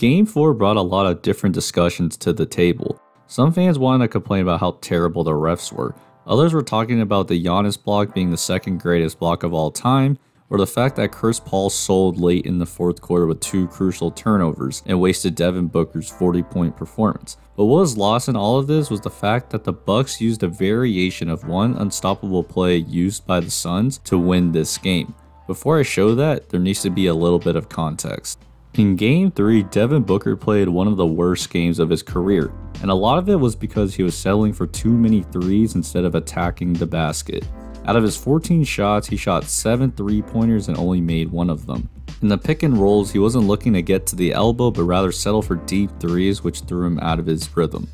Game 4 brought a lot of different discussions to the table. Some fans wanted to complain about how terrible the refs were. Others were talking about the Giannis block being the second greatest block of all time, or the fact that Chris Paul sold late in the fourth quarter with 2 crucial turnovers and wasted Devin Booker's 40-point performance. But what was lost in all of this was the fact that the Bucks used a variation of one unstoppable play used by the Suns to win this game. Before I show that, there needs to be a little bit of context. In Game 3, Devin Booker played one of the worst games of his career, and a lot of it was because he was settling for too many threes instead of attacking the basket. Out of his 14 shots, he shot 7 3-pointers and only made 1 of them. In the pick and rolls, he wasn't looking to get to the elbow, but rather settle for deep threes, which threw him out of his rhythm.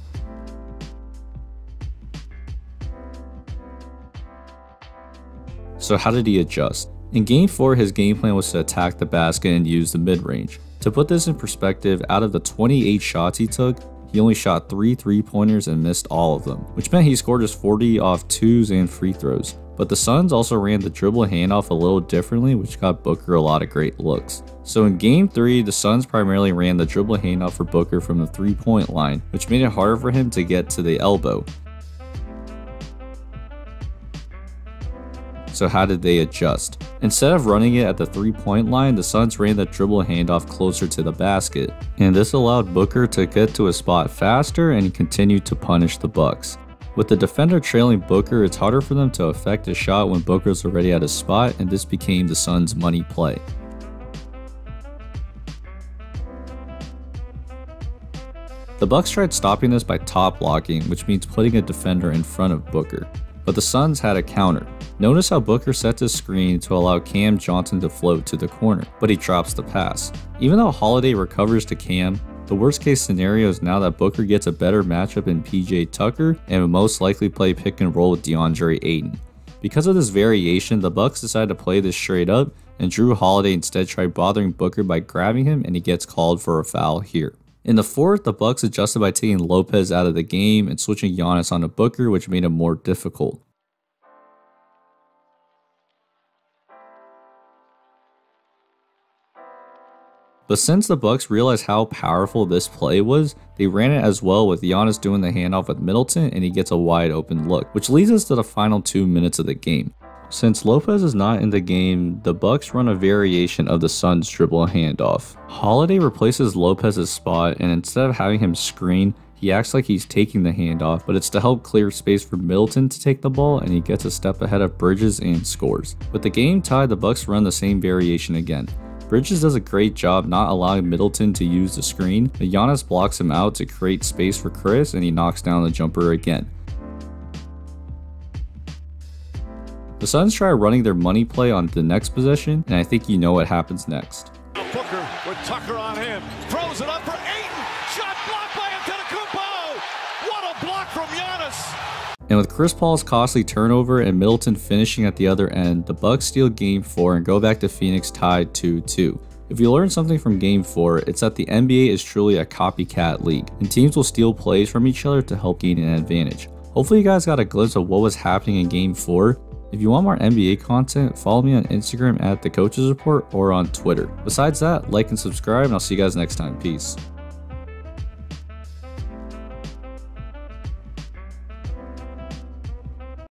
So how did he adjust? In Game 4, his game plan was to attack the basket and use the mid-range. To put this in perspective, out of the 28 shots he took, he only shot 3 3-pointers and missed all of them, which meant he scored just 40 off 2s and free throws. But the Suns also ran the dribble handoff a little differently, which got Booker a lot of great looks. So in Game 3, the Suns primarily ran the dribble handoff for Booker from the 3-point line, which made it harder for him to get to the elbow. So how did they adjust? Instead of running it at the 3-point line, the Suns ran the dribble handoff closer to the basket, and this allowed Booker to get to a spot faster, and he continued to punish the Bucks. With the defender trailing Booker, it's harder for them to affect a shot when Booker's already at a spot, and this became the Suns' money play. The Bucks tried stopping this by top blocking, which means putting a defender in front of Booker. But the Suns had a counter. Notice how Booker sets his screen to allow Cam Johnson to float to the corner, but he drops the pass. Even though Holiday recovers to Cam, the worst case scenario is now that Booker gets a better matchup in PJ Tucker and will most likely play pick and roll with DeAndre Ayton. Because of this variation, the Bucks decided to play this straight up, and Jrue Holiday instead tried bothering Booker by grabbing him, and he gets called for a foul here. In the fourth, the Bucks adjusted by taking Lopez out of the game and switching Giannis onto Booker, which made it more difficult. But since the Bucks realized how powerful this play was, they ran it as well, with Giannis doing the handoff with Middleton, and he gets a wide open look, which leads us to the final 2 minutes of the game. Since Lopez is not in the game, the Bucks run a variation of the Suns dribble handoff. Holiday replaces Lopez's spot, and instead of having him screen, he acts like he's taking the handoff, but it's to help clear space for Middleton to take the ball, and he gets a step ahead of Bridges and scores. With the game tied, the Bucks run the same variation again. Bridges does a great job not allowing Middleton to use the screen, but Giannis blocks him out to create space for Chris, and he knocks down the jumper again. The Suns try running their money play on the next possession, and I think you know what happens next. Booker with Tucker on him, throws it up for Ayton, shot blocked by Antetokounmpo. What a block from Giannis! And with Chris Paul's costly turnover and Middleton finishing at the other end, the Bucks steal Game 4 and go back to Phoenix tied 2-2. If you learned something from Game 4, it's that the NBA is truly a copycat league, and teams will steal plays from each other to help gain an advantage. Hopefully you guys got a glimpse of what was happening in Game 4. If you want more NBA content, follow me on Instagram at The Coaches Report or on Twitter. Besides that, like and subscribe, and I'll see you guys next time. Peace.